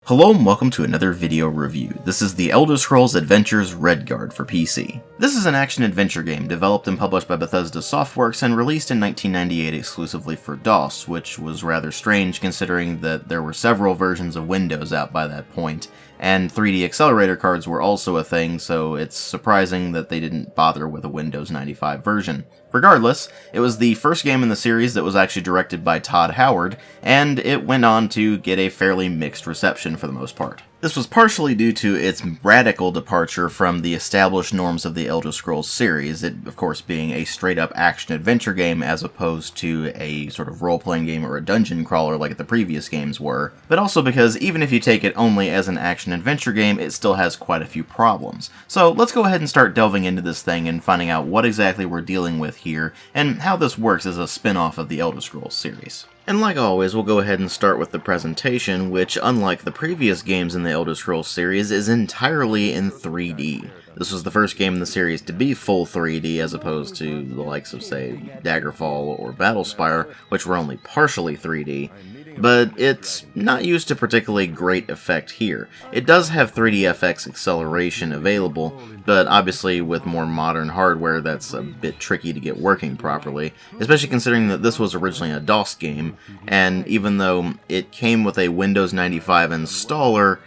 Hello and welcome to another video review. This is the Elder Scrolls Adventures Redguard for PC. This is an action-adventure game developed and published by Bethesda Softworks and released in 1998 exclusively for DOS, which was rather strange considering that there were several versions of Windows out by that point, and 3D accelerator cards were also a thing, so it's surprising that they didn't bother with a Windows 95 version. Regardless, it was the first game in the series that was actually directed by Todd Howard, and it went on to get a fairly mixed reception for the most part. This was partially due to its radical departure from the established norms of the Elder Scrolls series, it of course being a straight-up action-adventure game as opposed to a sort of role-playing game or a dungeon crawler like the previous games were, but also because even if you take it only as an action-adventure game, it still has quite a few problems. So let's go ahead and start delving into this thing and finding out what exactly we're dealing with here, and how this works as a spin-off of the Elder Scrolls series. And like always, we'll go ahead and start with the presentation, which, unlike the previous games in the Elder Scrolls series, is entirely in 3D. This was the first game in the series to be full 3D, as opposed to the likes of, say, Daggerfall or Battlespire, which were only partially 3D. But it's not used to particularly great effect here. It does have 3DFX acceleration available, but obviously with more modern hardware that's a bit tricky to get working properly, especially considering that this was originally a DOS game, and even though it came with a Windows 95 installer,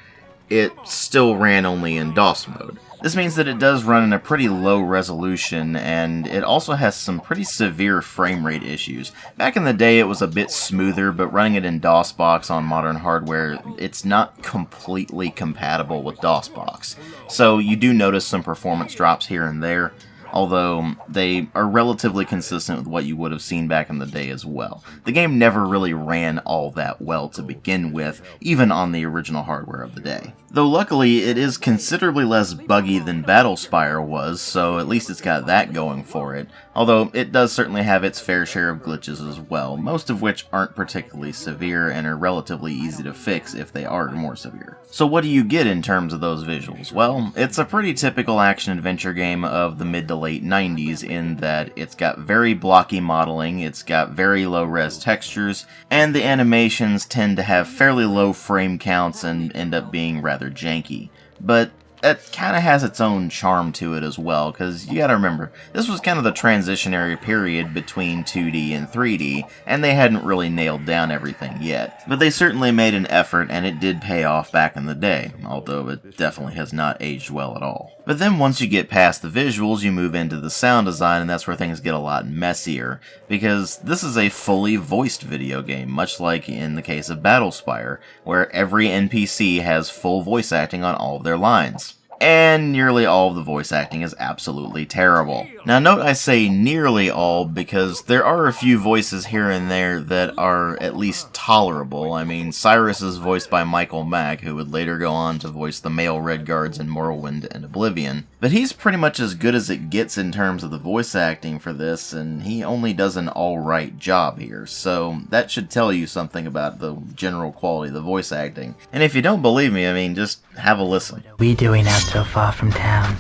it still ran only in DOS mode. This means that it does run in a pretty low resolution, and it also has some pretty severe frame rate issues. Back in the day it was a bit smoother, but running it in DOSBox on modern hardware, it's not completely compatible with DOSBox. So you do notice some performance drops here and there, although they are relatively consistent with what you would have seen back in the day as well. The game never really ran all that well to begin with, even on the original hardware of the day. Though luckily, it is considerably less buggy than Battlespire was, so at least it's got that going for it, although it does certainly have its fair share of glitches as well, most of which aren't particularly severe and are relatively easy to fix if they are more severe. So what do you get in terms of those visuals? Well, it's a pretty typical action-adventure game of the mid to late 90s in that it's got very blocky modeling, it's got very low-res textures, and the animations tend to have fairly low frame counts and end up being rather janky. But it kind of has its own charm to it as well, because you gotta remember, this was kind of the transitionary period between 2D and 3D, and they hadn't really nailed down everything yet. But they certainly made an effort, and it did pay off back in the day, although it definitely has not aged well at all. But then once you get past the visuals, you move into the sound design, and that's where things get a lot messier, because this is a fully voiced video game, much like in the case of Battlespire, where every NPC has full voice acting on all of their lines. And nearly all of the voice acting is absolutely terrible. Now note I say nearly all because there are a few voices here and there that are at least tolerable. I mean, Cyrus is voiced by Michael Mack, who would later go on to voice the male Redguards in Morrowind and Oblivion. But he's pretty much as good as it gets in terms of the voice acting for this, and he only does an alright job here, so that should tell you something about the general quality of the voice acting. And if you don't believe me, I mean, just have a listen. We doing out so far from town?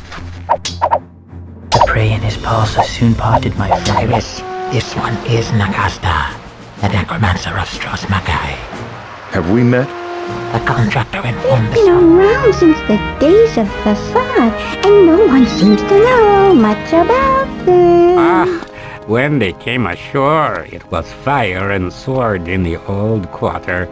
The prey in his paws has soon parted, my friend. Cyrus, this one is Nagasta, the necromancer of Stros Magai. Have we met? The contractor informed It's been around since the days of Facade, and no one seems to know much about them. When they came ashore, it was fire and sword in the old quarter.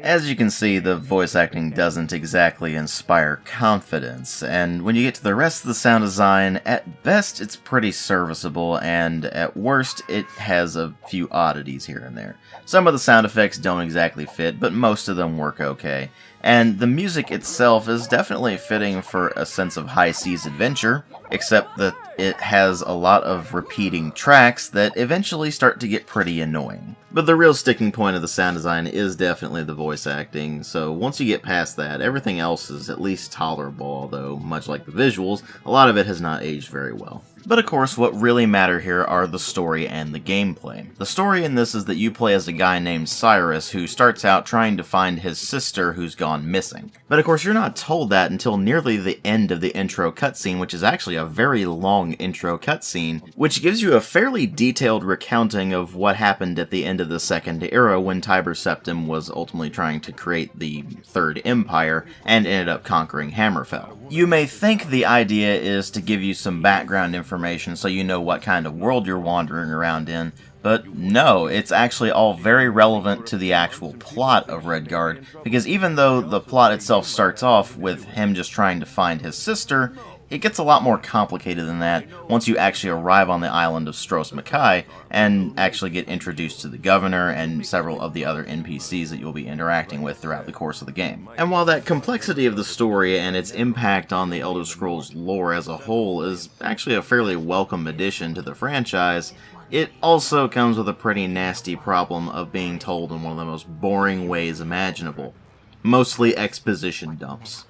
As you can see, the voice acting doesn't exactly inspire confidence, and when you get to the rest of the sound design, at best it's pretty serviceable, and at worst it has a few oddities here and there. Some of the sound effects don't exactly fit, but most of them work okay. And the music itself is definitely fitting for a sense of high seas adventure, except that it has a lot of repeating tracks that eventually start to get pretty annoying. But the real sticking point of the sound design is definitely the voice acting, so once you get past that, everything else is at least tolerable, although, much like the visuals, a lot of it has not aged very well. But of course, what really matter here are the story and the gameplay. The story in this is that you play as a guy named Cyrus who starts out trying to find his sister who's gone missing. But of course, you're not told that until nearly the end of the intro cutscene, which is actually a very long intro cutscene, which gives you a fairly detailed recounting of what happened at the end of the Second Era when Tiber Septim was ultimately trying to create the Third Empire and ended up conquering Hammerfell. You may think the idea is to give you some background information so you know what kind of world you're wandering around in, but no, it's actually all very relevant to the actual plot of Redguard, because even though the plot itself starts off with him just trying to find his sister, it gets a lot more complicated than that once you actually arrive on the island of Stros Mackay and actually get introduced to the governor and several of the other NPCs that you'll be interacting with throughout the course of the game. And while that complexity of the story and its impact on the Elder Scrolls lore as a whole is actually a fairly welcome addition to the franchise, it also comes with a pretty nasty problem of being told in one of the most boring ways imaginable. Mostly exposition dumps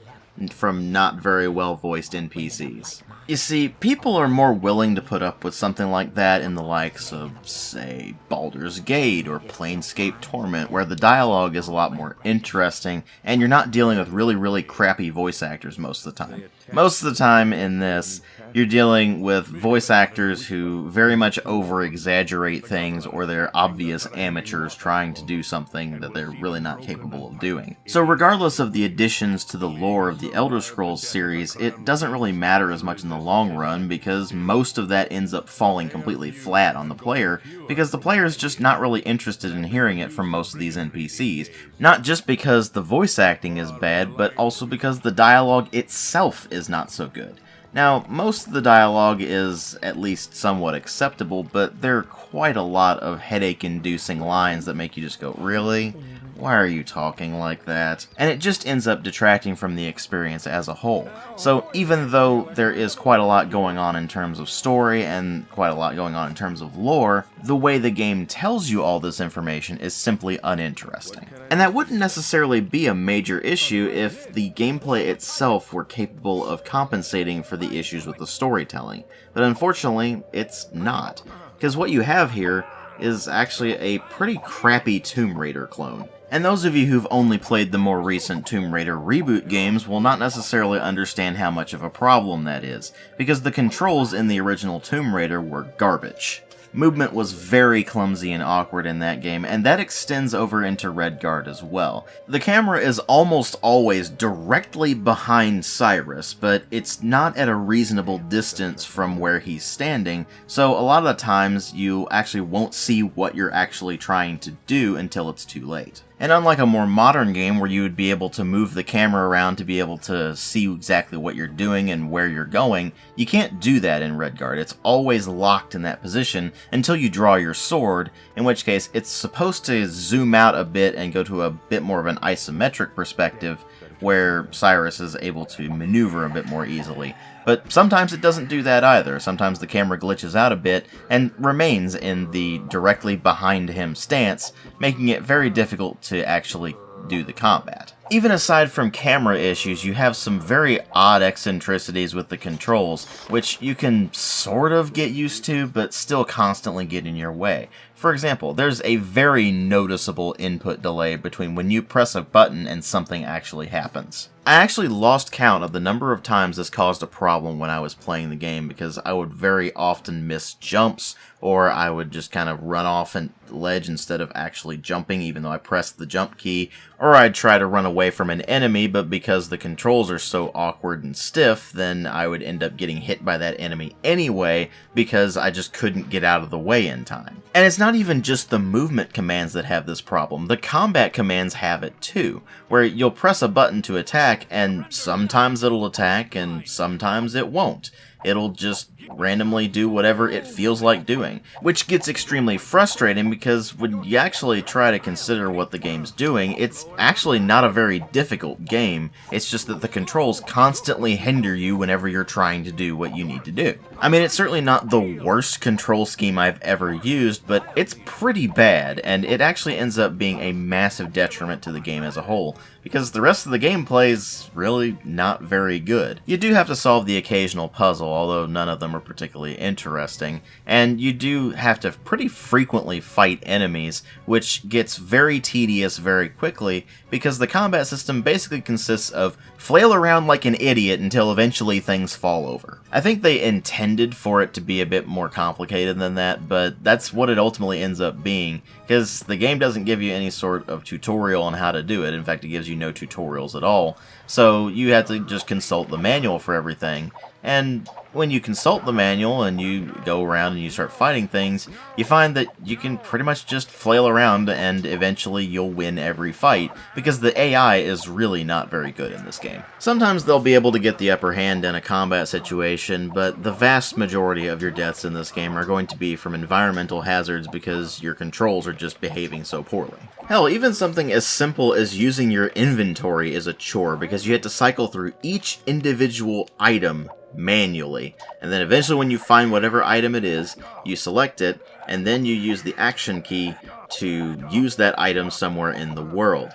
from not very well voiced NPCs. You see, people are more willing to put up with something like that in the likes of, say, Baldur's Gate or Planescape Torment, where the dialogue is a lot more interesting, and you're not dealing with really crappy voice actors most of the time. Most of the time in this, you're dealing with voice actors who very much over-exaggerate things, or they're obvious amateurs trying to do something that they're really not capable of doing. So regardless of the additions to the lore of the Elder Scrolls series, it doesn't really matter as much in the long run, because most of that ends up falling completely flat on the player, because the player is just not really interested in hearing it from most of these NPCs. Not just because the voice acting is bad, but also because the dialogue itself is not so good. Now, most of the dialogue is at least somewhat acceptable, but there are quite a lot of headache-inducing lines that make you just go, really? Why are you talking like that? And it just ends up detracting from the experience as a whole. So even though there is quite a lot going on in terms of story and quite a lot going on in terms of lore, the way the game tells you all this information is simply uninteresting. And that wouldn't necessarily be a major issue if the gameplay itself were capable of compensating for the issues with the storytelling. But unfortunately, it's not. Because what you have here is actually a pretty crappy Tomb Raider clone. And those of you who've only played the more recent Tomb Raider reboot games will not necessarily understand how much of a problem that is, because the controls in the original Tomb Raider were garbage. Movement was very clumsy and awkward in that game, and that extends over into Redguard as well. The camera is almost always directly behind Cyrus, but it's not at a reasonable distance from where he's standing, so a lot of the times you actually won't see what you're actually trying to do until it's too late. And unlike a more modern game where you would be able to move the camera around to be able to see exactly what you're doing and where you're going, you can't do that in Redguard. It's always locked in that position until you draw your sword, in which case it's supposed to zoom out a bit and go to a bit more of an isometric perspective where Cyrus is able to maneuver a bit more easily. But sometimes it doesn't do that either. Sometimes the camera glitches out a bit and remains in the directly behind him stance, making it very difficult to actually do the combat. Even aside from camera issues, you have some very odd eccentricities with the controls, which you can sort of get used to, but still constantly get in your way. For example, there's a very noticeable input delay between when you press a button and something actually happens. I actually lost count of the number of times this caused a problem when I was playing the game, because I would very often miss jumps, or I would just kind of run off a ledge instead of actually jumping even though I pressed the jump key, or I'd try to run away from an enemy, but because the controls are so awkward and stiff, then I would end up getting hit by that enemy anyway because I just couldn't get out of the way in time. And it's not even just the movement commands that have this problem, the combat commands have it too, where you'll press a button to attack and sometimes it'll attack and sometimes it won't. It'll just randomly do whatever it feels like doing, which gets extremely frustrating because when you actually try to consider what the game's doing, it's actually not a very difficult game. It's just that the controls constantly hinder you whenever you're trying to do what you need to do. I mean, it's certainly not the worst control scheme I've ever used, but it's pretty bad, and it actually ends up being a massive detriment to the game as a whole, because the rest of the gameplay is really not very good. You do have to solve the occasional puzzle, although none of them are particularly interesting, and you do have to pretty frequently fight enemies, which gets very tedious very quickly, because the combat system basically consists of flail around like an idiot until eventually things fall over. I think they intended for it to be a bit more complicated than that, but that's what it ultimately ends up being, because the game doesn't give you any sort of tutorial on how to do it. In fact, it gives you no tutorials at all, so you have to just consult the manual for everything. And when you consult the manual and you go around and you start fighting things, you find that you can pretty much just flail around and eventually you'll win every fight, because the AI is really not very good in this game. Sometimes they'll be able to get the upper hand in a combat situation, but the vast majority of your deaths in this game are going to be from environmental hazards because your controls are just behaving so poorly. Hell, even something as simple as using your inventory is a chore, because you have to cycle through each individual item manually, and then eventually when you find whatever item it is, you select it, and then you use the action key to use that item somewhere in the world.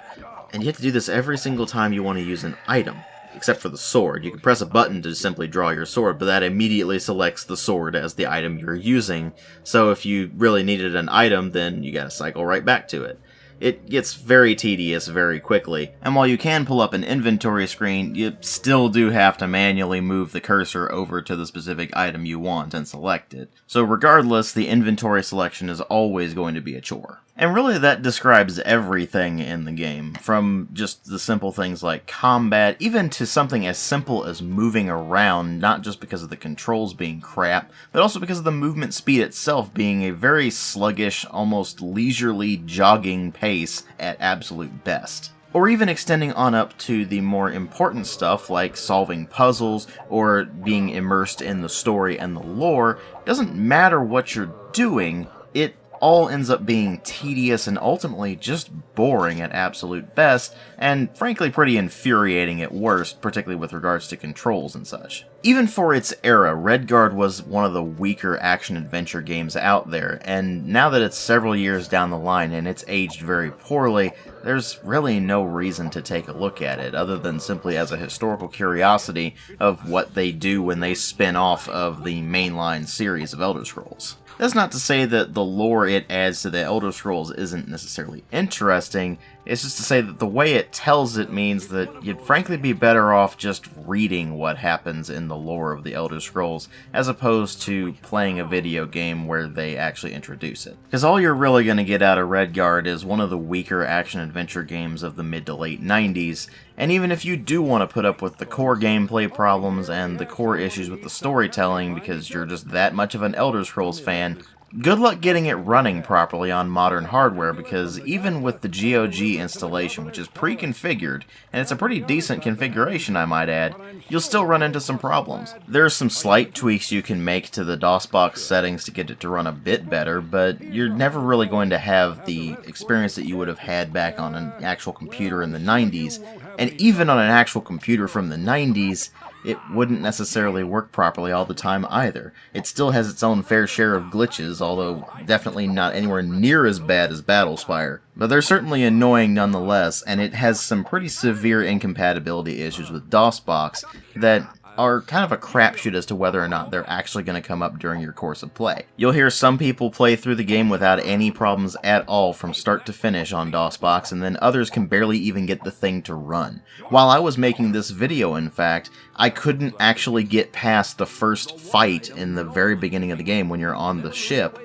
And you have to do this every single time you want to use an item, except for the sword. You can press a button to simply draw your sword, but that immediately selects the sword as the item you're using, so if you really needed an item, then you gotta cycle right back to it. It gets very tedious very quickly, and while you can pull up an inventory screen, you still do have to manually move the cursor over to the specific item you want and select it. So regardless, the inventory selection is always going to be a chore. And really that describes everything in the game, from just the simple things like combat, even to something as simple as moving around, not just because of the controls being crap, but also because of the movement speed itself being a very sluggish, almost leisurely jogging pace at absolute best. Or even extending on up to the more important stuff like solving puzzles or being immersed in the story and the lore. It doesn't matter what you're doing, it all ends up being tedious and ultimately just boring at absolute best, and frankly pretty infuriating at worst, particularly with regards to controls and such. Even for its era, Redguard was one of the weaker action-adventure games out there, and now that it's several years down the line and it's aged very poorly, there's really no reason to take a look at it, other than simply as a historical curiosity of what they do when they spin off of the mainline series of Elder Scrolls. That's not to say that the lore it adds to the Elder Scrolls isn't necessarily interesting, it's just to say that the way it tells it means that you'd frankly be better off just reading what happens in the lore of the Elder Scrolls, as opposed to playing a video game where they actually introduce it. Because all you're really going to get out of Redguard is one of the weaker action-adventure games of the mid to late 90s, and even if you do want to put up with the core gameplay problems and the core issues with the storytelling because you're just that much of an Elder Scrolls fan, good luck getting it running properly on modern hardware, because even with the GOG installation, which is pre-configured, and it's a pretty decent configuration I might add, you'll still run into some problems. There's some slight tweaks you can make to the DOSBox settings to get it to run a bit better, but you're never really going to have the experience that you would have had back on an actual computer in the 90s, and even on an actual computer from the 90s, it wouldn't necessarily work properly all the time either. It still has its own fair share of glitches, although definitely not anywhere near as bad as Battlespire. But they're certainly annoying nonetheless, and it has some pretty severe incompatibility issues with DOSBox that are kind of a crapshoot as to whether or not they're actually going to come up during your course of play. You'll hear some people play through the game without any problems at all from start to finish on DOSBox, and then others can barely even get the thing to run. While I was making this video, in fact, I couldn't actually get past the first fight in the very beginning of the game when you're on the ship,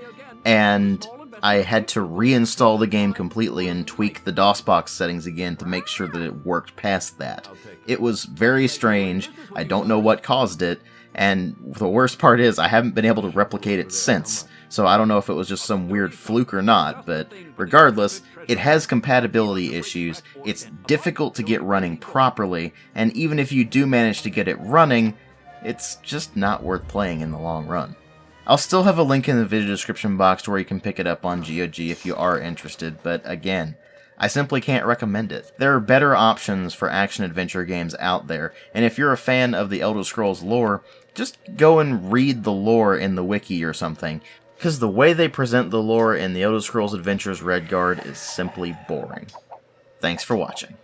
and I had to reinstall the game completely and tweak the DOSBox settings again to make sure that it worked past that. It was very strange, I don't know what caused it, and the worst part is I haven't been able to replicate it since, so I don't know if it was just some weird fluke or not, but regardless, it has compatibility issues, it's difficult to get running properly, and even if you do manage to get it running, it's just not worth playing in the long run. I'll still have a link in the video description box where you can pick it up on GOG if you are interested, but again, I simply can't recommend it. There are better options for action-adventure games out there, and if you're a fan of the Elder Scrolls lore, just go and read the lore in the wiki or something, because the way they present the lore in the Elder Scrolls Adventures Redguard is simply boring. Thanks for watching.